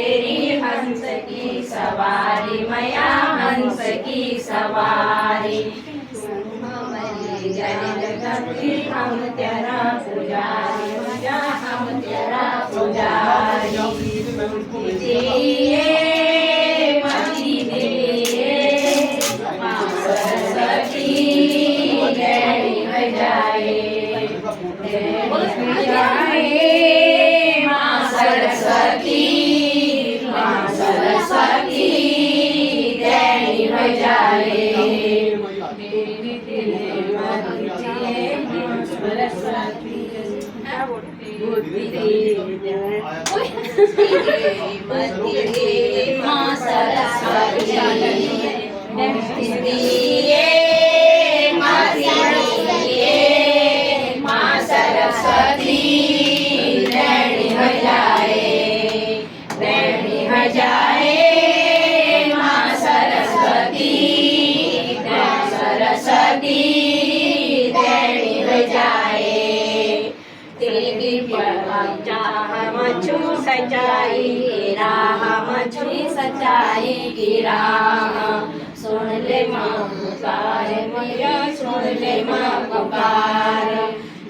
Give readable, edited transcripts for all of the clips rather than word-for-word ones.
तेरी हंस की सवारी मैया हंस की सवारी हमारी जगती हम तेरा पुजारी मैया हम तेरा पुजारी दिए मती दिए माँ सरस्वती गैरी बजाए माँ सरस्वती माँ सरस्वती गैरी बजाए माँ सरस्वती माँ सरस्वती बैणी बजाए बैणी बजाए माँ सरस्वती माँ सरस्वती बैणी बजाए तेरी मछु सच्चाई राह मछु सच्चाई की राह सुन ले माँ पुकार मैया सुन ले माँ पुकार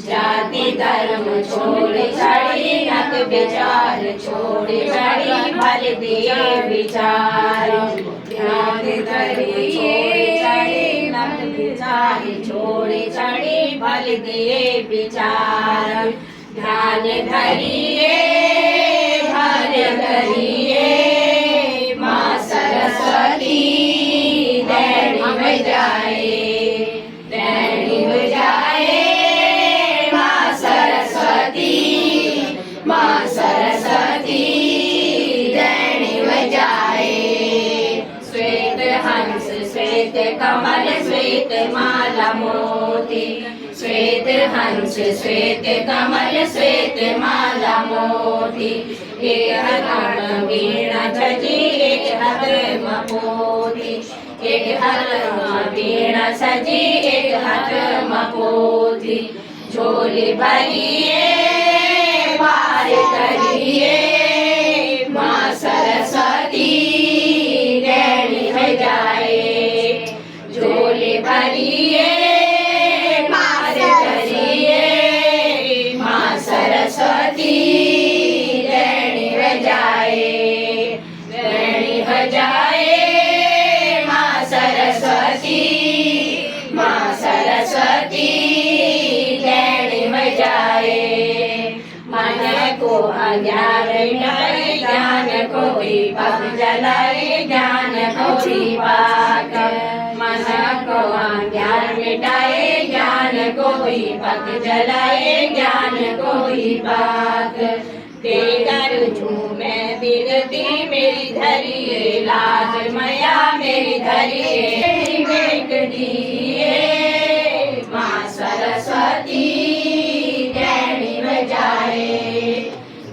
जाति धर्म छोड़ छाड़ी नक विचार छोड़ छाड़ी भल दिए विचार जाति धर्म छोड़ छाड़ी नक विचार छोड़ छाड़ी भल दिए विचार ध्यान धरिए भर धरिए माँ सरस्वती बैणी बजाए बैणी बजाए माँ सरस्वती माँ सरस्वती बैणी बजाए श्वेत हंस श्वेत कमल श्वेत माला मोती श्वेत हंस श्वेत कमल श्वेत माला मोती एक हाथ वीणा सजी एक हाथ मपोती एक हाथ वीणा सजी एक हाथ मपोती झोली भरिए पार करिए माँ सरस्वती बैणी बजाए झोली भरिए सरस्वती बैणी बजाए बैणी बजाए माँ सरस्वती माँ सरस्वती बैणी बजाए मन को अज्ञान मिटाए ज्ञान को दीपक जलाए ज्ञान को दीपक मन को अज्ञान मिटाए ज्ञान को दीपक जलाए ज्ञान को दीपक देकर झूमे बिगती मेरी धरिए लाज मैया मेरी धरिए बेट दिए माँ सरस्वती बैणी बजाए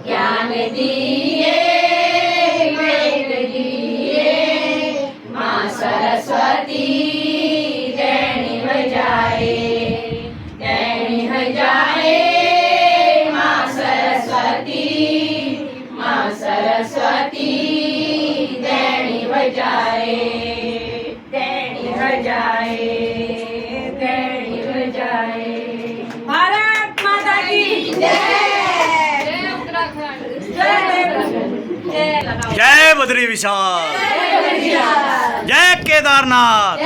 ज्ञान दिए बेट दिए माँ सरस्वती बैणी बजाए बैणी बजाए माँ सरस्वती माँ सरस्वती बैणी बजाए बैणी बजाए बैणी बजाए भारत माता की जय उत्तराखंड जय बद्री विशाल जय केदारनाथ।